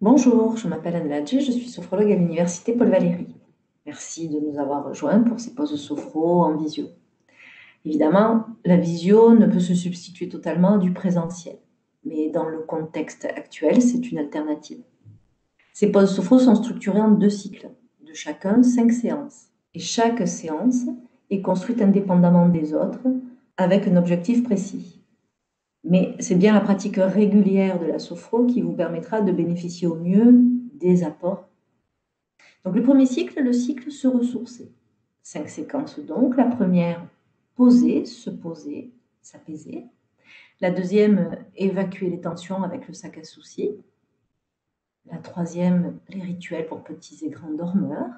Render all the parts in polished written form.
Bonjour, je m'appelle Anne Ladji, je suis sophrologue à l'Université Paul Valéry. Merci de nous avoir rejoints pour ces pauses sophro en visio. Évidemment, la visio ne peut se substituer totalement à du présentiel, mais dans le contexte actuel, c'est une alternative. Ces pauses sophro sont structurées en 2 cycles, de chacun 5 séances. Et chaque séance est construite indépendamment des autres, avec un objectif précis. Mais c'est bien la pratique régulière de la sophro qui vous permettra de bénéficier au mieux des apports. Donc le premier cycle, le cycle se ressourcer. 5 séquences donc. La première, poser, se poser, s'apaiser. La deuxième, évacuer les tensions avec le sac à soucis. La troisième, les rituels pour petits et grands dormeurs.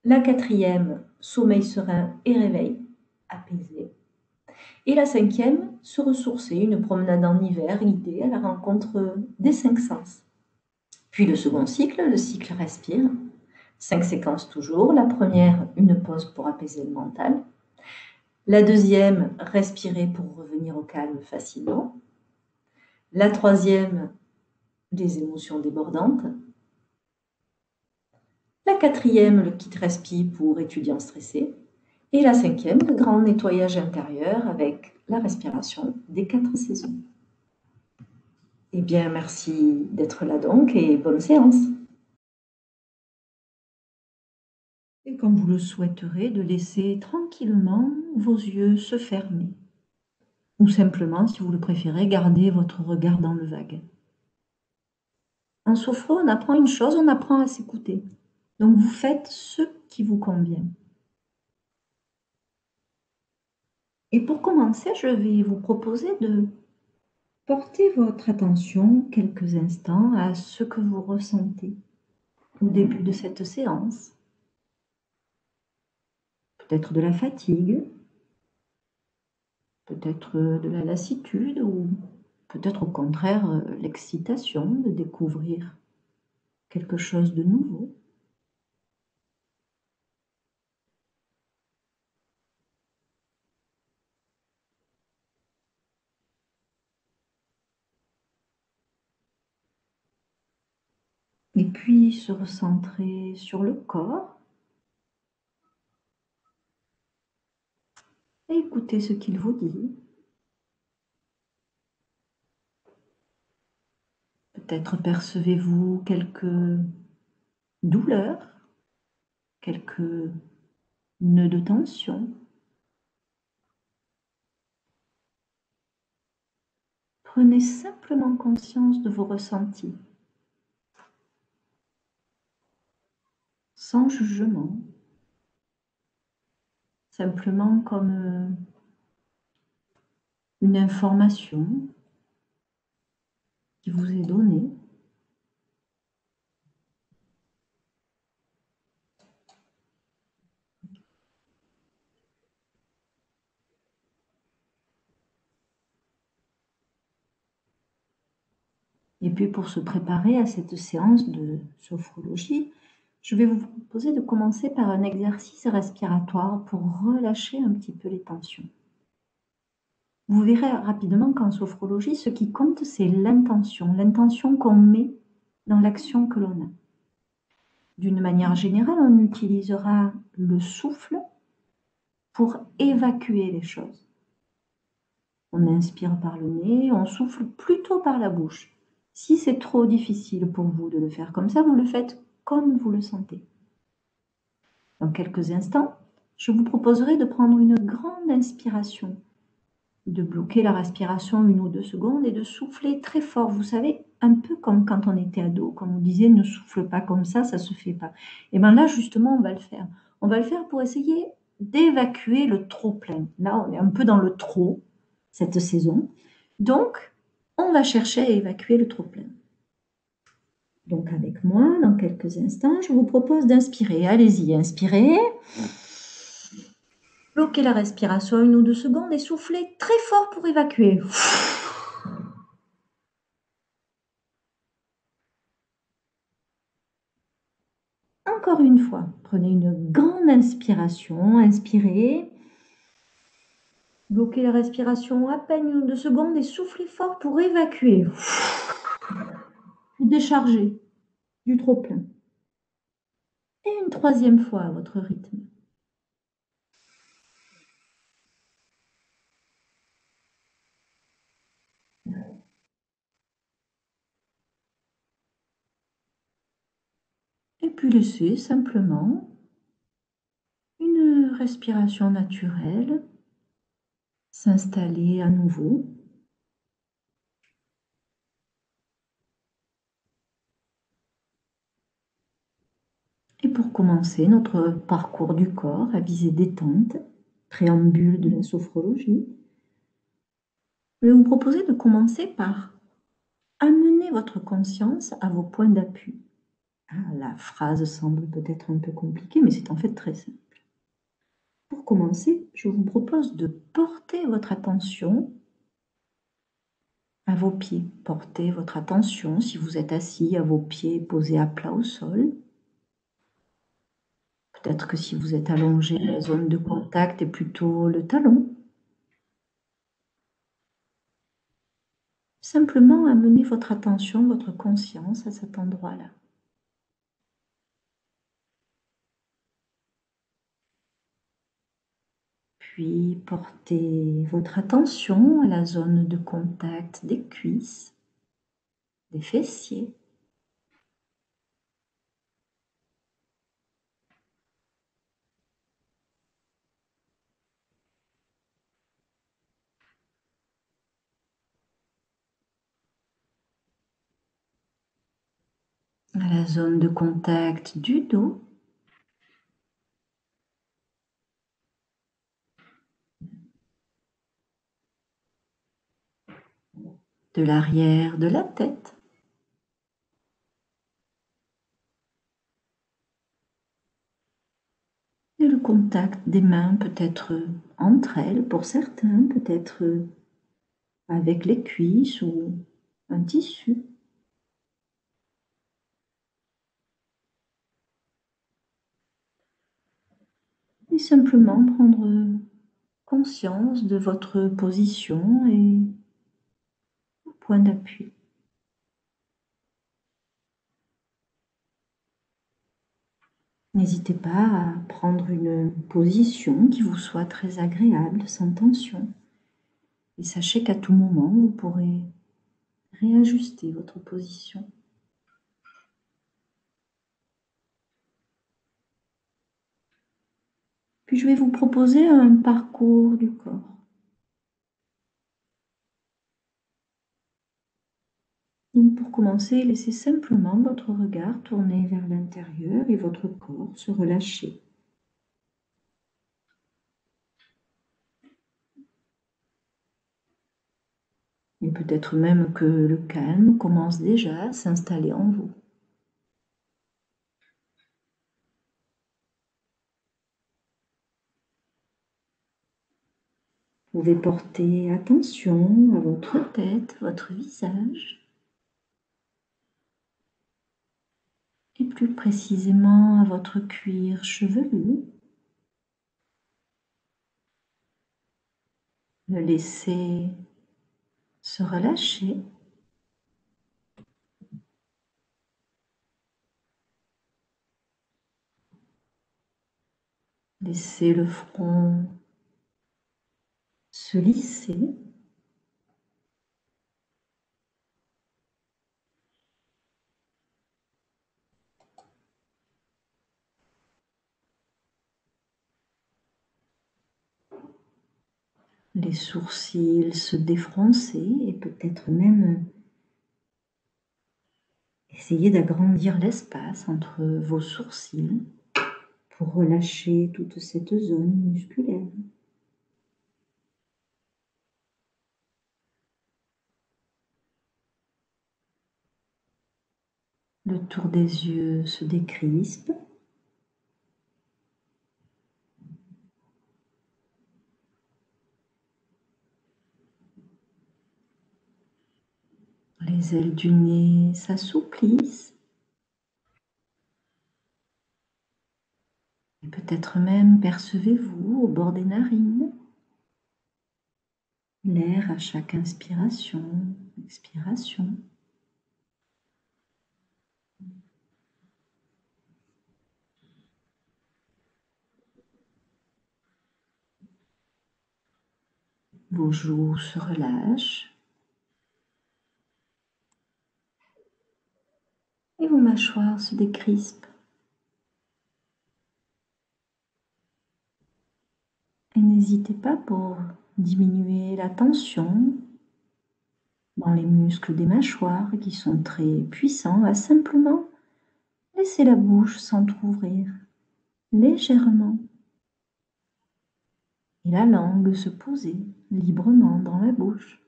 La quatrième, sommeil serein et réveil apaisé. Et la cinquième, se ressourcer, une promenade en hiver guidée à la rencontre des 5 sens. Puis le second cycle, le cycle respire. 5 séquences toujours. La première, une pause pour apaiser le mental. La deuxième, respirer pour revenir au calme facilement. La troisième, les émotions débordantes. La quatrième, le kit respi pour étudiants stressés. Et la cinquième, le grand nettoyage intérieur avec la respiration des 4 saisons. Eh bien, merci d'être là donc et bonne séance. Et comme vous le souhaiterez, de laisser tranquillement vos yeux se fermer. Ou simplement, si vous le préférez, garder votre regard dans le vague. En sophro, on apprend une chose, on apprend à s'écouter. Donc vous faites ce qui vous convient. Et pour commencer, je vais vous proposer de porter votre attention quelques instants à ce que vous ressentez au début de cette séance. Peut-être de la fatigue, peut-être de la lassitude ou peut-être au contraire l'excitation de découvrir quelque chose de nouveau. Et puis se recentrer sur le corps et écouter ce qu'il vous dit. Peut-être percevez-vous quelques douleurs, quelques nœuds de tension. Prenez simplement conscience de vos ressentis, sans jugement, simplement comme une information qui vous est donnée. Et puis pour se préparer à cette séance de sophrologie, je vais vous proposer de commencer par un exercice respiratoire pour relâcher un petit peu les tensions. Vous verrez rapidement qu'en sophrologie, ce qui compte, c'est l'intention qu'on met dans l'action que l'on a. D'une manière générale, on utilisera le souffle pour évacuer les choses. On inspire par le nez, on souffle plutôt par la bouche. Si c'est trop difficile pour vous de le faire comme ça, vous le faites comme vous le sentez. Dans quelques instants, je vous proposerai de prendre une grande inspiration, de bloquer la respiration 1 ou 2 secondes et de souffler très fort. Vous savez, un peu comme quand on était ado, quand on disait ne souffle pas comme ça se fait pas. Et bien là, justement, on va le faire. On va le faire pour essayer d'évacuer le trop plein. Là, on est un peu dans le trop cette saison. Donc, on va chercher à évacuer le trop plein. Donc, avec moi, dans quelques instants, je vous propose d'inspirer. Allez-y, inspirez. Bloquez la respiration 1 ou 2 secondes et soufflez très fort pour évacuer. Encore une fois, prenez une grande inspiration, inspirez. Bloquez la respiration à peine une ou deux secondes et soufflez fort pour évacuer. Vous déchargez du trop-plein. Et une troisième fois à votre rythme. Et puis laissez simplement une respiration naturelle s'installer à nouveau. Et pour commencer notre parcours du corps à visée détente, préambule de la sophrologie, je vais vous proposer de commencer par amener votre conscience à vos points d'appui. La phrase semble peut-être un peu compliquée, mais c'est en fait très simple. Pour commencer, je vous propose de porter votre attention à vos pieds. Portez votre attention, si vous êtes assis, à vos pieds posés à plat au sol. Peut-être que si vous êtes allongé, la zone de contact est plutôt le talon. Simplement amenez votre attention, votre conscience à cet endroit-là. Puis portez votre attention à la zone de contact des cuisses, des fessiers. À la zone de contact du dos. De l'arrière de la tête. Et le contact des mains peut être entre elles pour certains, peut-être avec les cuisses ou un tissu. Et simplement prendre conscience de votre position et point d'appui. N'hésitez pas à prendre une position qui vous soit très agréable, sans tension. Et sachez qu'à tout moment, vous pourrez réajuster votre position. Puis je vais vous proposer un parcours du corps. Donc pour commencer, laissez simplement votre regard tourner vers l'intérieur et votre corps se relâcher. Et peut-être même que le calme commence déjà à s'installer en vous. Vous pouvez porter attention à votre tête, votre visage, et plus précisément à votre cuir chevelu. Le laisser se relâcher. Laissez le front se lisser. Les sourcils se défroncer et peut-être même essayer d'agrandir l'espace entre vos sourcils pour relâcher toute cette zone musculaire. Le tour des yeux se décrispe. Les ailes du nez s'assouplissent. Et peut-être même percevez-vous au bord des narines l'air à chaque inspiration, expiration. Vos joues se relâchent et vos mâchoires se décrispent. Et n'hésitez pas pour diminuer la tension dans les muscles des mâchoires qui sont très puissants à simplement laisser la bouche s'entrouvrir légèrement et la langue se poser librement dans la bouche.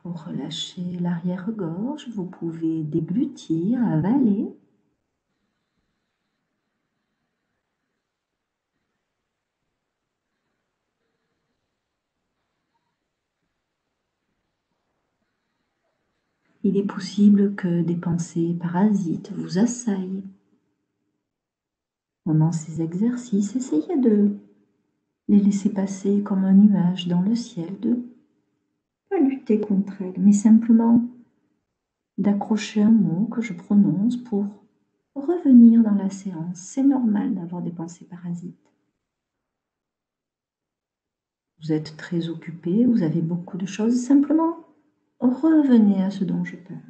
Pour relâcher l'arrière-gorge, vous pouvez déglutir, avaler. Il est possible que des pensées parasites vous assaillent. Pendant ces exercices, essayez de les laisser passer comme un nuage dans le ciel, de ne pas lutter contre elles, mais simplement d'accrocher un mot que je prononce pour revenir dans la séance. C'est normal d'avoir des pensées parasites. Vous êtes très occupé, vous avez beaucoup de choses, simplement revenez à ce dont je parle.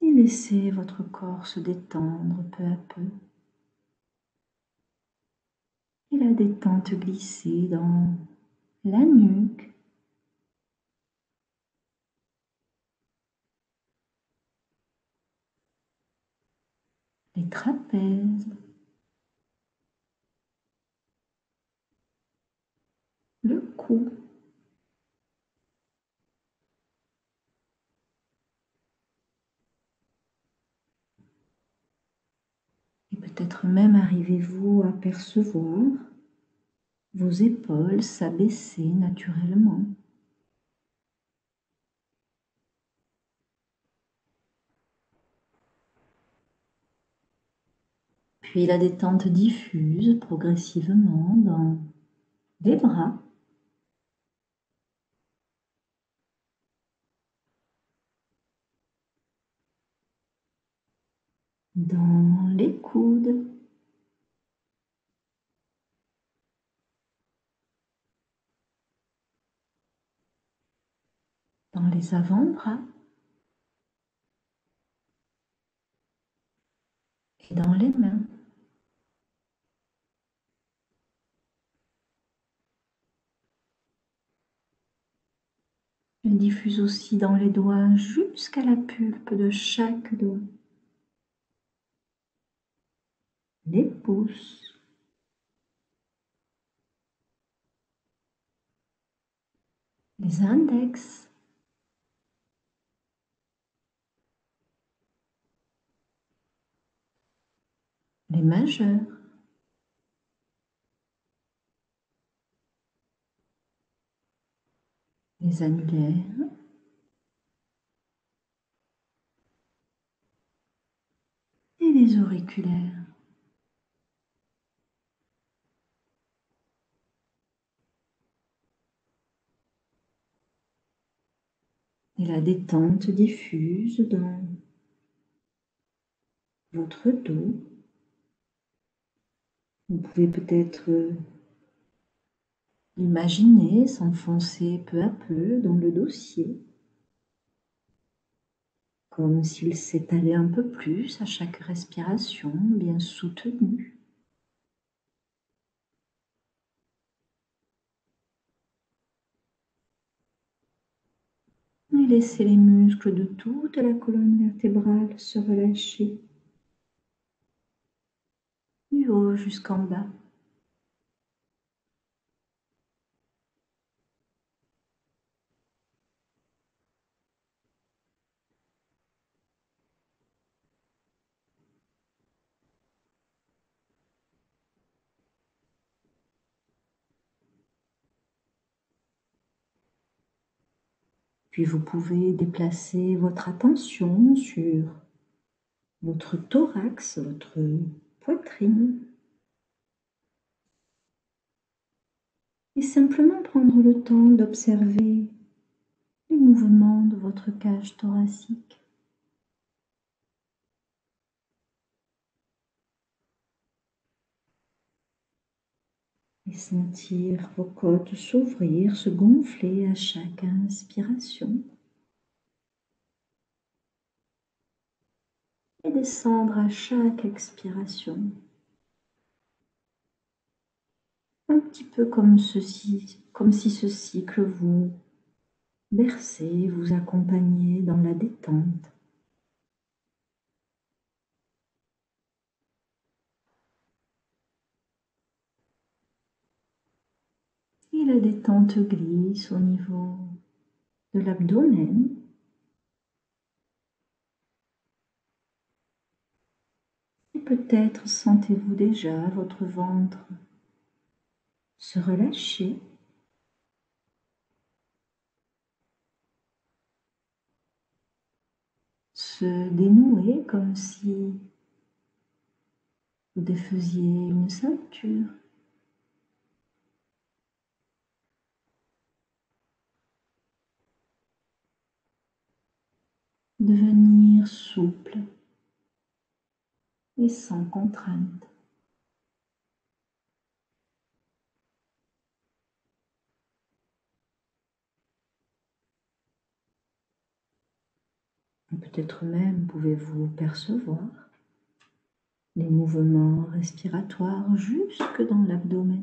Et laissez votre corps se détendre peu à peu. Et la détente glisser dans la nuque, les trapèzes, le cou. Et peut-être même arrivez-vous à percevoir vos épaules s'abaisser naturellement. Puis la détente diffuse progressivement dans les bras, dans les coudes, dans les avant-bras et dans les mains. Elle diffuse aussi dans les doigts jusqu'à la pulpe de chaque doigt. Les pouces, les index, les majeurs, les annulaires et les auriculaires. Et la détente diffuse dans votre dos. Vous pouvez peut-être imaginer s'enfoncer peu à peu dans le dossier, comme s'il s'étalait un peu plus à chaque respiration, bien soutenue. Et laissez les muscles de toute la colonne vertébrale se relâcher, du haut jusqu'en bas. Puis vous pouvez déplacer votre attention sur votre thorax, votre poitrine. Et simplement prendre le temps d'observer les mouvements de votre cage thoracique. Et sentir vos côtes s'ouvrir, se gonfler à chaque inspiration. Et descendre à chaque expiration. Un petit peu comme ceci, comme si ce cycle vous berçait, vous accompagnait dans la détente. Et la détente glisse au niveau de l'abdomen. Et peut-être sentez-vous déjà votre ventre se relâcher. Se dénouer comme si vous défaisiez une ceinture. Devenir souple et sans contrainte. Peut-être même pouvez-vous percevoir les mouvements respiratoires jusque dans l'abdomen.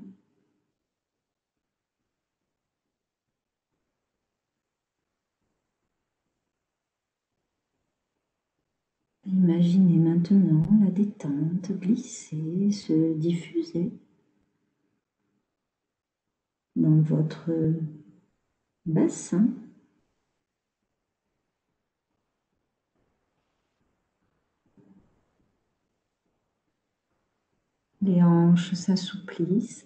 Imaginez maintenant la détente glisser, se diffuser dans votre bassin. Les hanches s'assouplissent.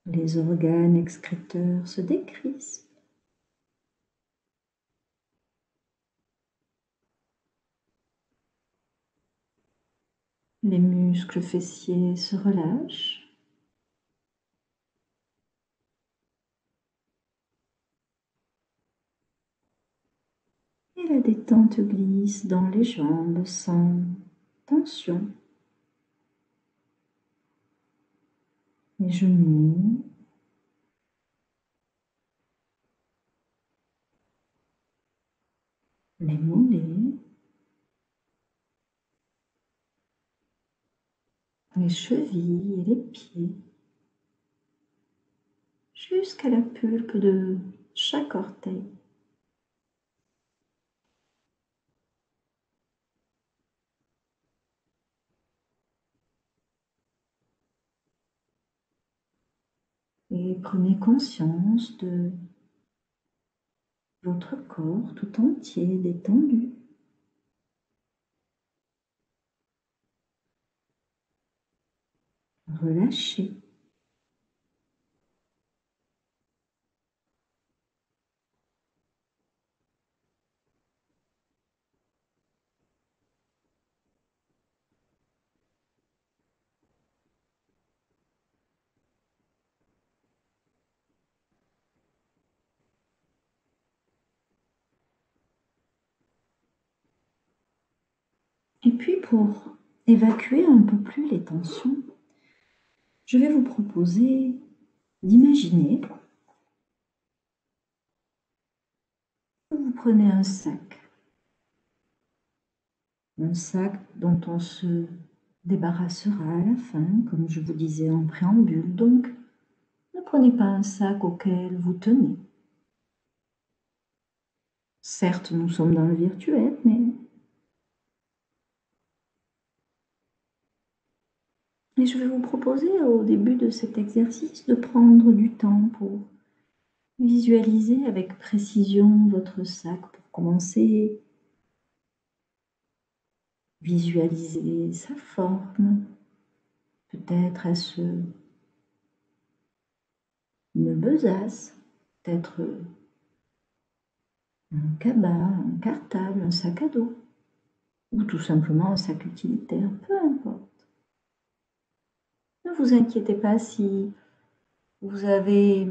Les organes excréteurs se décrispent. Les muscles fessiers se relâchent. Et la détente glisse dans les jambes sans tension. Les genoux, les mollets, les chevilles et les pieds, jusqu'à la pulpe de chaque orteil. Et prenez conscience de votre corps tout entier détendu. Relâché. Et puis pour évacuer un peu plus les tensions, je vais vous proposer d'imaginer que vous prenez un sac dont on se débarrassera à la fin, comme je vous disais en préambule. Donc, ne prenez pas un sac auquel vous tenez. Certes, nous sommes dans le virtuel, mais et je vais vous proposer au début de cet exercice de prendre du temps pour visualiser avec précision votre sac pour commencer. Visualiser sa forme, Peut-être est-ce une besace, peut-être un cabas, un cartable, un sac à dos, ou tout simplement un sac utilitaire, peu importe. Ne vous inquiétez pas si vous avez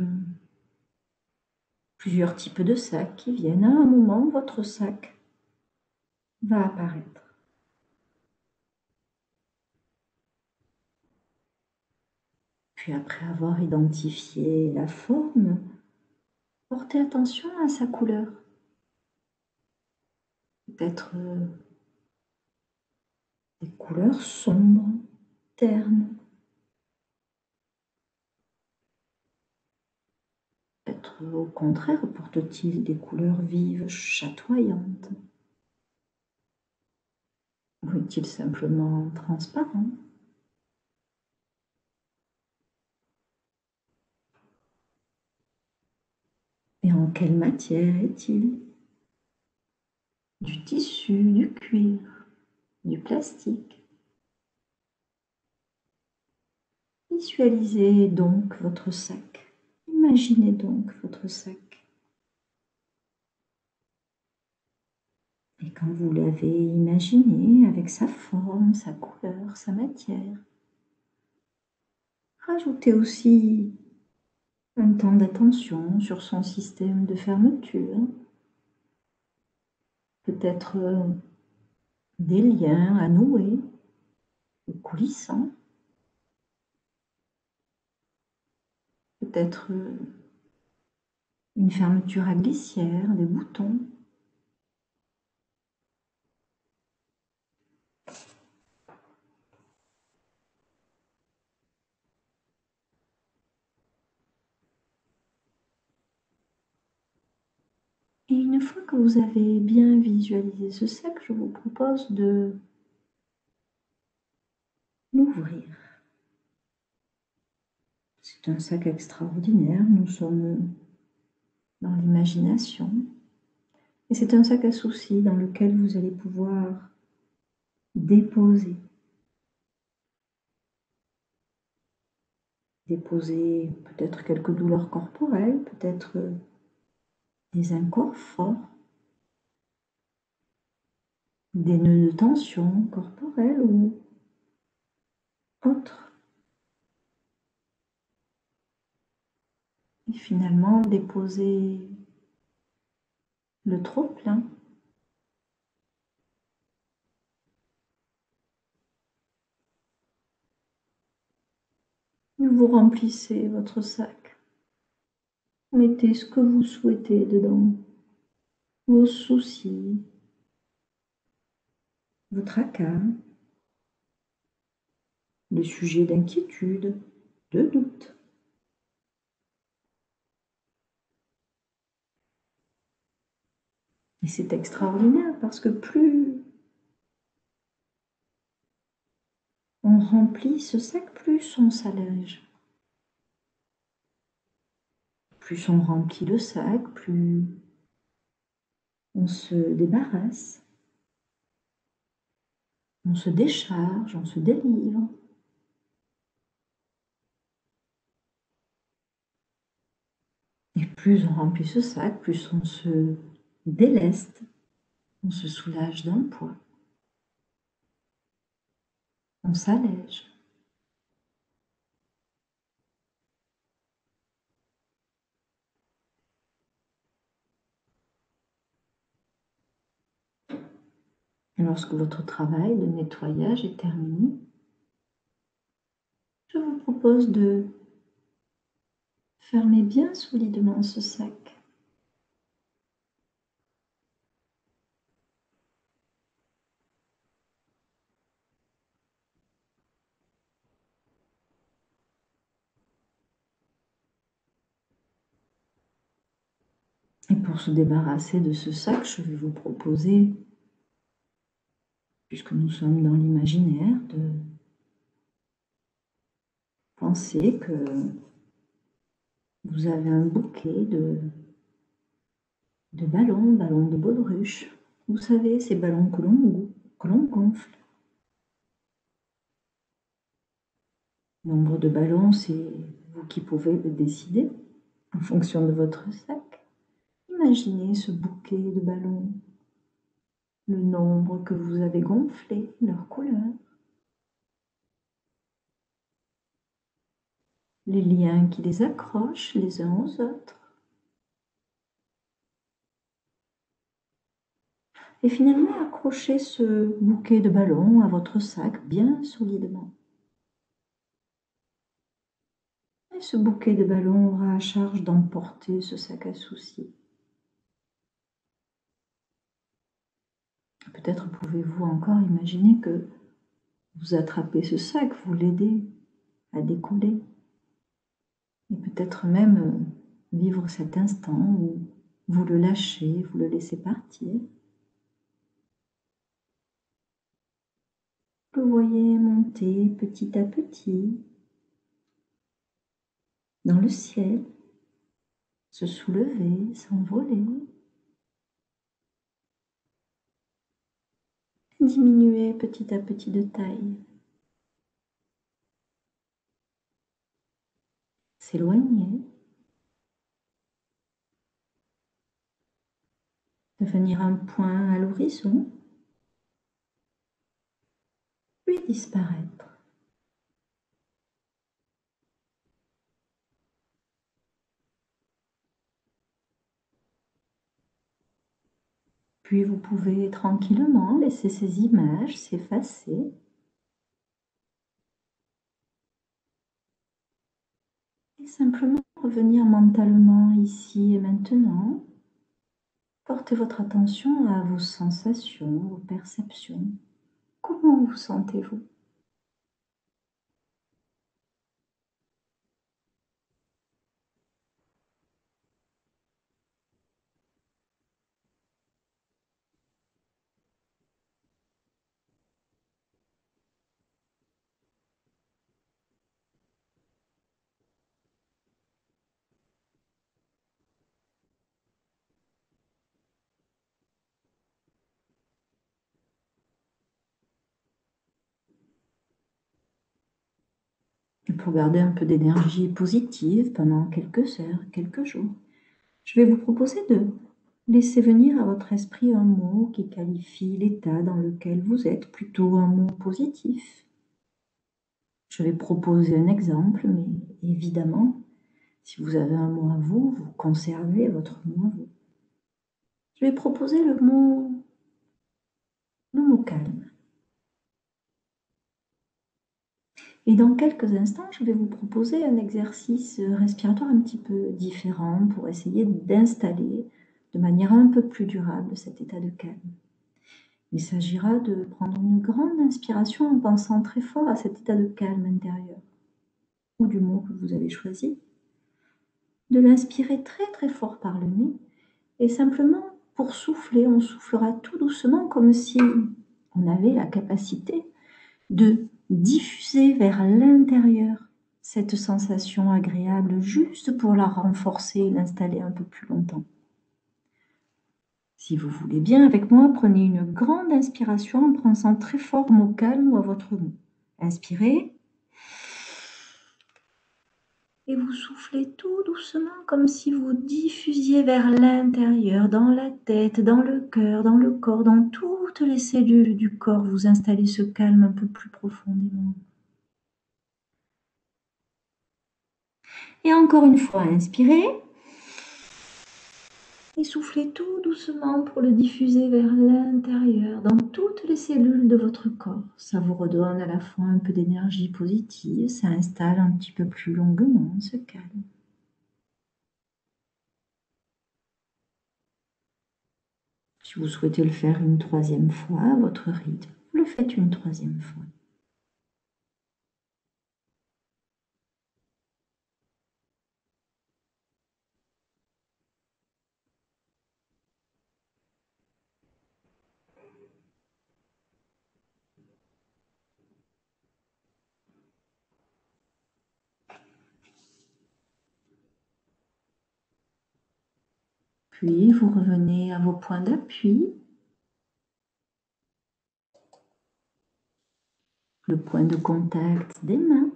plusieurs types de sacs qui viennent. À un moment, votre sac va apparaître. Puis après avoir identifié la forme, portez attention à sa couleur. Peut-être des couleurs sombres, ternes. Peut-être au contraire porte-t-il des couleurs vives, chatoyantes. Ou est-il simplement transparent? Et en quelle matière est-il? Du tissu, du cuir, du plastique? Visualisez donc votre sac. Imaginez donc votre sac. Et quand vous l'avez imaginé avec sa forme, sa couleur, sa matière, rajoutez aussi un temps d'attention sur son système de fermeture. Peut-être des liens à nouer ou coulissants. Peut-être une fermeture à glissière, des boutons. Et une fois que vous avez bien visualisé ce sac, je vous propose de l'ouvrir. C'est un sac extraordinaire, nous sommes dans l'imagination. Et c'est un sac à soucis dans lequel vous allez pouvoir déposer. Déposer peut-être quelques douleurs corporelles, peut-être des inconforts, des nœuds de tension corporelle ou autres. Et finalement, déposer le trop-plein. Vous remplissez votre sac. Mettez ce que vous souhaitez dedans. Vos soucis, vos tracas, les sujets d'inquiétude, de doute. Et c'est extraordinaire parce que plus on remplit ce sac, plus on s'allège. Plus on remplit le sac, plus on se débarrasse, on se décharge, on se délivre. Et plus on remplit ce sac, plus on se déleste, on se soulage d'un poids, on s'allège. Et lorsque votre travail de nettoyage est terminé, je vous propose de fermer bien solidement ce sac. Et pour se débarrasser de ce sac, je vais vous proposer, puisque nous sommes dans l'imaginaire, de penser que vous avez un bouquet de ballons de baudruche. Vous savez, ces ballons que l'on gonfle. Nombre de ballons, c'est vous qui pouvez le décider en fonction de votre sac. Imaginez ce bouquet de ballons, le nombre que vous avez gonflé, leur couleur, les liens qui les accrochent les uns aux autres. Et finalement, accrochez ce bouquet de ballons à votre sac bien solidement. Et ce bouquet de ballons aura à charge d'emporter ce sac à soucis. Peut-être pouvez-vous encore imaginer que vous attrapez ce sac, vous l'aidez à décoller. Et peut-être même vivre cet instant où vous le lâchez, vous le laissez partir. Vous le voyez monter petit à petit dans le ciel, se soulever, s'envoler, diminuer petit à petit de taille, s'éloigner, devenir un point à l'horizon, puis disparaître. Puis vous pouvez tranquillement laisser ces images s'effacer. Et simplement revenir mentalement ici et maintenant. Portez votre attention à vos sensations, vos perceptions. Comment vous sentez-vous? Et pour garder un peu d'énergie positive pendant quelques heures, quelques jours, je vais vous proposer de laisser venir à votre esprit un mot qui qualifie l'état dans lequel vous êtes, plutôt un mot positif. Je vais proposer un exemple, mais évidemment, si vous avez un mot à vous, vous conservez votre mot à vous. Je vais proposer le mot calme. Et dans quelques instants, je vais vous proposer un exercice respiratoire un petit peu différent pour essayer d'installer de manière un peu plus durable cet état de calme. Il s'agira de prendre une grande inspiration en pensant très fort à cet état de calme intérieur, ou du mot que vous avez choisi, de l'inspirer très très fort par le nez, et simplement pour souffler, on soufflera tout doucement comme si on avait la capacité de diffuser vers l'intérieur cette sensation agréable juste pour la renforcer et l'installer un peu plus longtemps. Si vous voulez bien avec moi, prenez une grande inspiration en pensant très fort au mot calme ou à votre mot. Inspirez. Et vous soufflez tout doucement comme si vous diffusiez vers l'intérieur, dans la tête, dans le cœur, dans le corps, dans toutes les cellules du corps. Vous installez ce calme un peu plus profondément. Et encore une fois, inspirez. Et soufflez tout doucement pour le diffuser vers l'intérieur, dans toutes les cellules de votre corps. Ça vous redonne à la fois un peu d'énergie positive, ça installe un petit peu plus longuement ce calme. Si vous souhaitez le faire une troisième fois à votre rythme, vous le faites une troisième fois. Puis vous revenez à vos points d'appui, le point de contact des mains,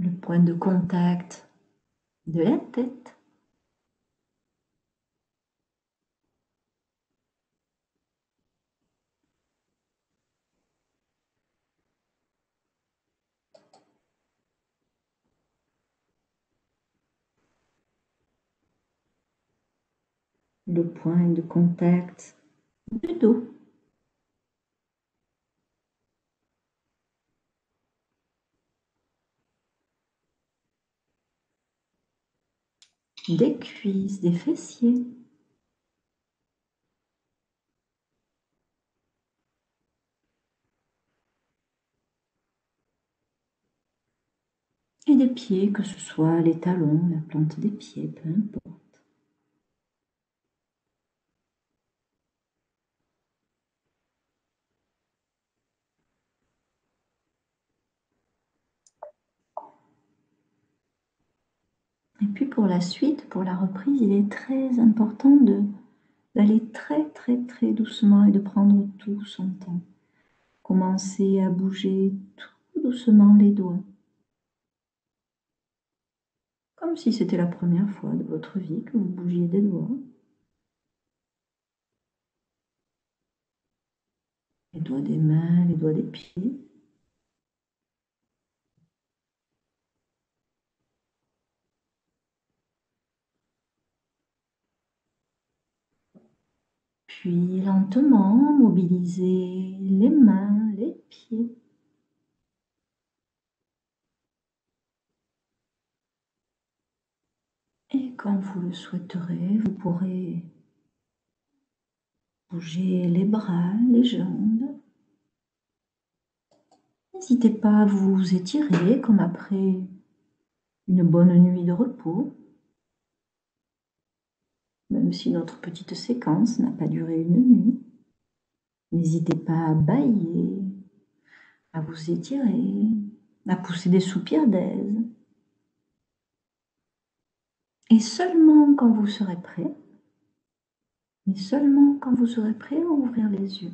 le point de contact de la tête. Le point de contact du dos. Des cuisses, des fessiers. Et des pieds, que ce soit les talons, la plante des pieds, peu importe. Et puis pour la suite, pour la reprise, il est très important d'aller très très très doucement et de prendre tout son temps. Commencez à bouger tout doucement les doigts. Comme si c'était la première fois de votre vie que vous bougiez des doigts. Les doigts des mains, les doigts des pieds. Puis lentement, mobilisez les mains, les pieds. Et quand vous le souhaiterez, vous pourrez bouger les bras, les jambes. N'hésitez pas à vous étirer comme après une bonne nuit de repos, même si notre petite séquence n'a pas duré une nuit. N'hésitez pas à bâiller, à vous étirer, à pousser des soupirs d'aise. Et seulement quand vous serez prêt, mais seulement quand vous serez prêt à ouvrir les yeux.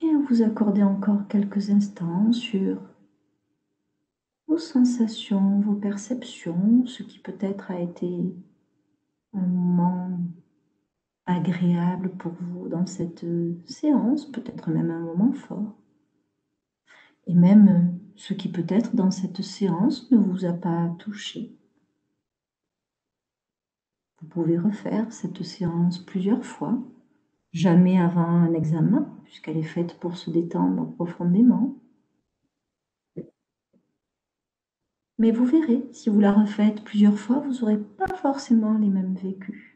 Et à vous accorder encore quelques instants sur vos sensations, vos perceptions, ce qui peut-être a été un moment agréable pour vous dans cette séance, peut-être même un moment fort. Et même ce qui peut-être dans cette séance ne vous a pas touché. Vous pouvez refaire cette séance plusieurs fois, jamais avant un examen, puisqu'elle est faite pour se détendre profondément. Mais vous verrez, si vous la refaites plusieurs fois, vous n'aurez pas forcément les mêmes vécus.